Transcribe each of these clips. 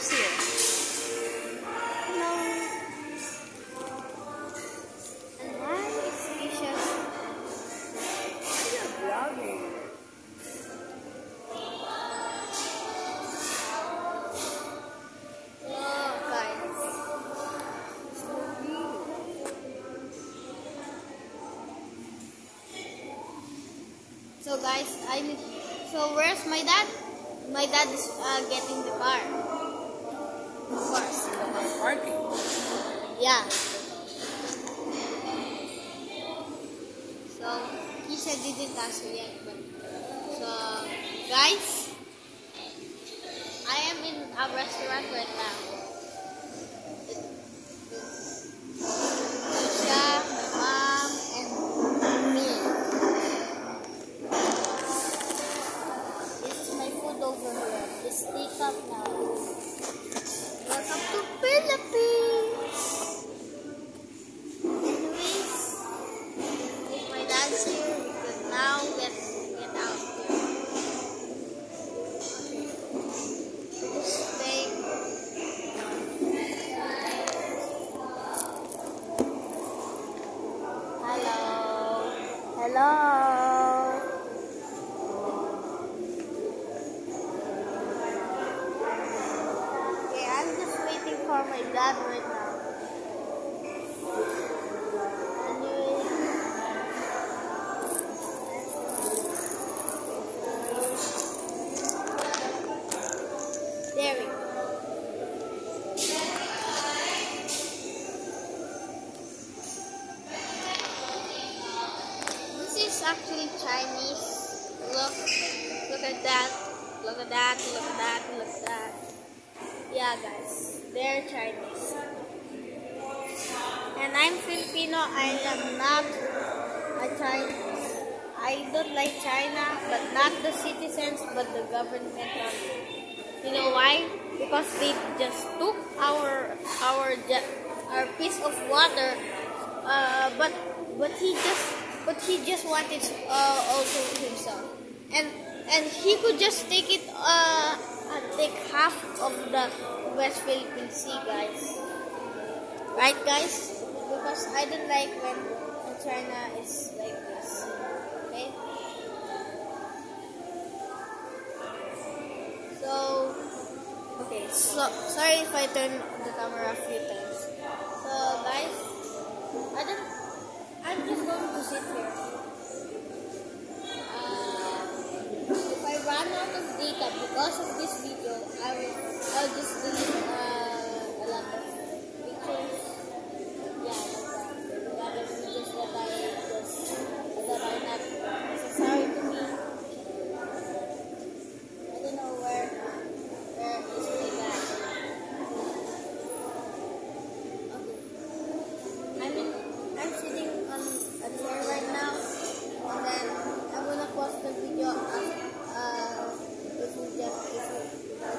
lives here. Hello. And why is Keisha's vlogging? So guys, so where's my dad? My dad is getting the car. Of course. Parking. Yeah. So Keisha didn't answer yet, but so guys, I am in a restaurant right now. Keisha, my mom, and me. This is my food over here. Just take up now. Welcome to Philippines. Anyways, if my dad's here, we can now get out here. This thing. Hello. Hello. Okay, I'm just waiting for my dad right now. Anyways. There we go. This is actually Chinese. Look at that. Look at that. Look at that. Look at that. Yeah, guys, they're Chinese. And I'm Filipino. I am not a Chinese. I don't like China, but not the citizens, but the government only. You know why? Because they just took our piece of water, but he just wanted also himself, and he could just take it take half of the West Philippine Sea, guys. Right, guys? Because I don't like when China is like this. Okay. So, sorry if I turn the camera a few times. So, guys, I'm just going to sit here. If I run out of data because of this video, I'll just delete a lot of pictures. Yeah, like that. A lot of videos that are not necessary to me. I don't know where is my dad. Okay. I'm sitting on a chair right now, and then I'm gonna pause the video if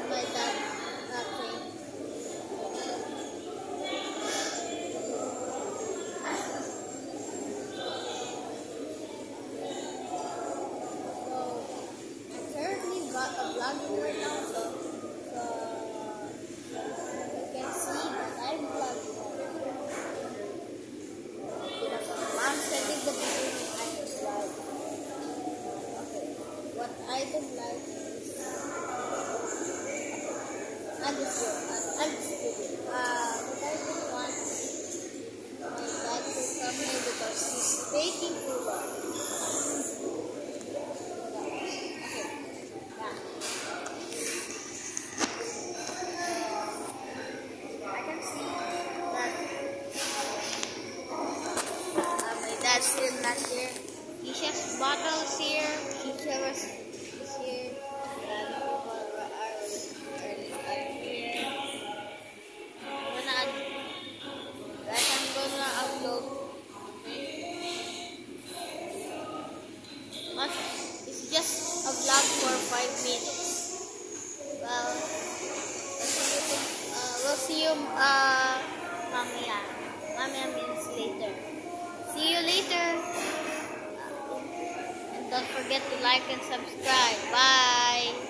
my dad came. So I'm currently vlogging right now, so you can see that I'm vlogging. Because my mom said in the beginning I should vlog. Okay, what I don't like is I'm just kidding. But I don't want my dad to come here because he's taking too long. Okay, yeah. I can see that my dad's still not here. Keisha's bottle is here. Keisha is here. And people are here. I'm gonna upload. It's just a vlog for 5 minutes. Well, we'll see you mamaya. Mamaya means later. See you later. And don't forget to like and subscribe. Bye.